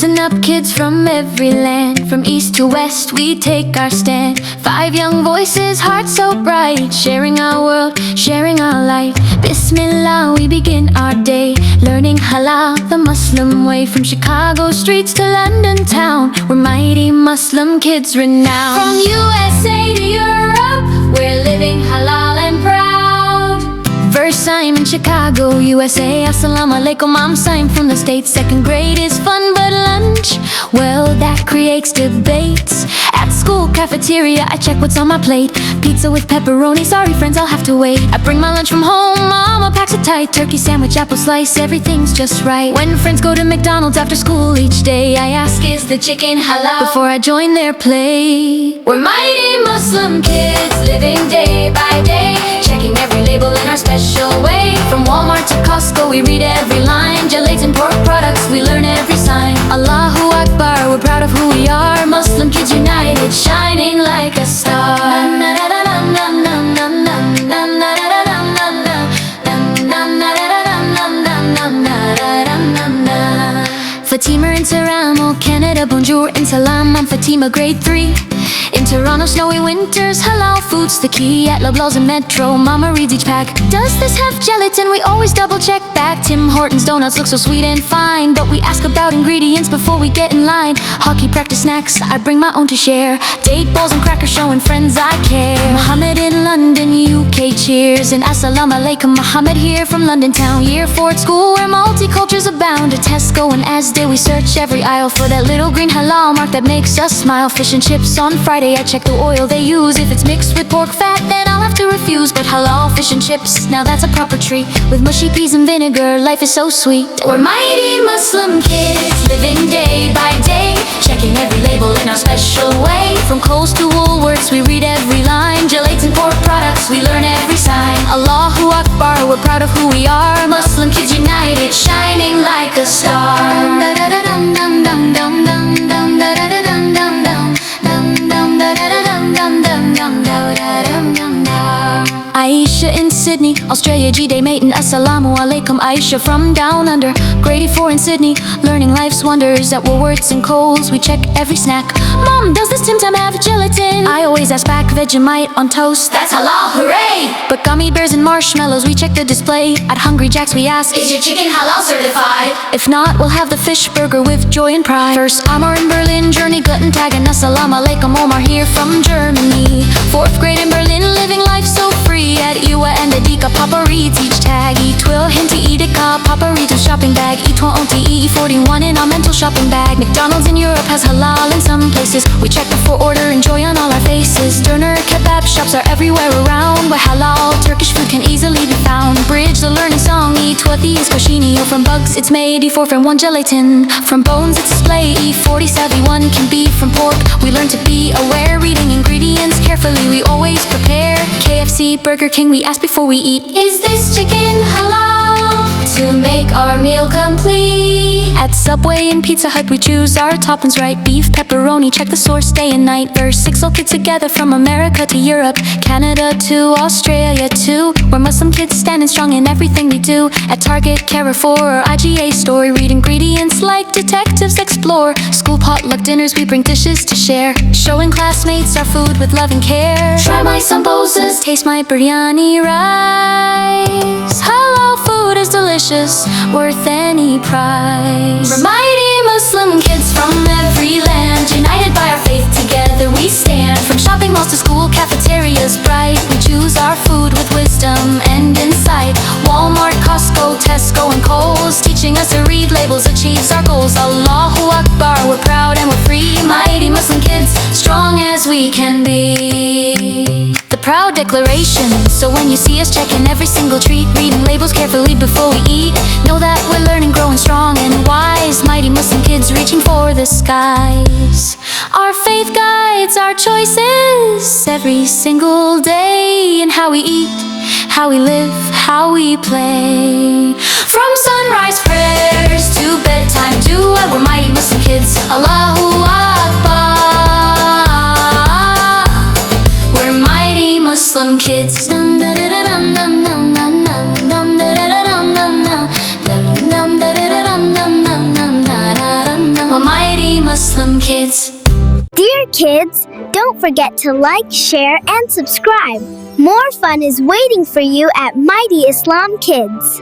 Listen up, kids from every land. From east to west, we take our stand. 5 young voices, hearts so bright, sharing our world, sharing our light. Bismillah, we begin our day, learning halal, the Muslim way. From Chicago streets to London town, we're mighty Muslim kids renowned. From USA to Europe, we're living halal and proud. First time in Chicago, USA. Assalamu alaikum, I'm signed from the States. Second grade is fun, but lunch, well, that creates debates. At school cafeteria, I check what's on my plate. Pizza with pepperoni, sorry friends, I'll have to wait. I bring my lunch from home, mama packs it tight. Turkey sandwich, apple slice, everything's just right. When friends go to McDonald's after school each day, I ask, is the chicken halal? Before I join their play. We're mighty Muslim kids, living day by day, checking every label in our special way. From Walmart to Costco, we read every line. Gelatin, pork products, we learn every sign. Allahu Akbar, we're proud of who we are. Muslim kids united, shining like a star. Fatima in Toronto, Canada, bonjour and salam. I'm Fatima, grade 3. In Toronto, snowy winters, halal food's the key. At Loblaws and Metro, mama reads each pack. Does this have gelatin? We always double check back. Tim Hortons donuts look so sweet and fine, but we ask about ingredients before we get in line. Hockey practice snacks, I bring my own to share. Date balls and crackers showing friends I care. Muhammad in London, UK cheers. And assalamu alaikum, Muhammad here from London town. Year 4 at school where multicultures abound. At Tesco and Asda, we search every aisle for that little green halal mark that makes us smile. Fish and chips on Friday, I check the oil they use. If it's mixed with pork fat, then I'll have to refuse. But halal fish and chips, now that's a proper treat. With mushy peas and vinegar, life is so sweet. We're mighty Muslim kids, living day by day, checking every label in our special way. From Kohl's to Woolworths, we read every line. Gelatin, pork products, we learn every sign. Allahu Akbar, we're proud of who we are. Muslim kids united, shining like a star. Aisha in Sydney, Australia, G-Day mating. Assalamu alaikum, Aisha from down under. Grade 4 in Sydney, learning life's wonders. At Woolworths and Kohl's, we check every snack. Mom, does this Tim Tam have gelatin? I always ask back, Vegemite on toast, that's halal, hooray! But gummy bears and marshmallows, we check the display. At Hungry Jack's we ask, is your chicken halal-certified? If not, we'll have the fish burger with joy and pride. First Amar in Berlin, Journey, Guten Tag, and assalamu alaikum, Omar here from Germany. 4th grade in Berlin, living life so free. At Iwa and Adika, Papa reads each tag. E12, Hinti, Edeka, Papa reads a shopping bag. E20, E41 in our mental shopping bag. McDonald's in Europe has halal in some places. We check before order and joy on all our faces. Döner, kebab shops are everywhere around, where halal Turkish food can easily be found. Bridge, the learning song. E20 is cochineal. From bugs it's made. E4 from one gelatin. From bones it's display. E40 savvy, one can be from pork. We learn to be aware, reading ingredients carefully. We always prepare. KFC, Burger King, we ask before we eat, is this chicken halal? To make our meal complete. At Subway and Pizza Hut, we choose our toppings right. Beef, pepperoni, check the source day and night. Verse 6 all kids together, from America to Europe, Canada to Australia too. We're Muslim kids standing strong in everything we do. At Target, Carrefour, or IGA store, we read ingredients like detectives explore. School potluck dinners, we bring dishes to share, showing classmates our food with love and care. Try my sambosas, taste my biryani rice. Halal food is delicious, worth any price. We're mighty Muslim kids from every land, united by our faith, together we stand. From shopping malls to school cafeterias bright, we choose our food with wisdom and insight. Walmart, Costco, Tesco and Kohl's, teaching us to read labels achieves our goals. Allahu Akbar, we're proud and we're free. Mighty Muslim kids, strong as we can be. The proud declaration, so when you see us checking every single treat, reading labels carefully before we eat, know that we're learning, growing strong and wise. Mighty Muslim kids reaching for the skies. Our faith guides our choices every single day, in how we eat, how we live, how we play. From sunrise prayers to bedtime dua, we're mighty Muslim kids. Allahu Akbar, we're mighty Muslim kids. Well, Muslim kids. Dear kids, don't forget to like, share, and subscribe. More fun is waiting for you at Mighty Islam Kids.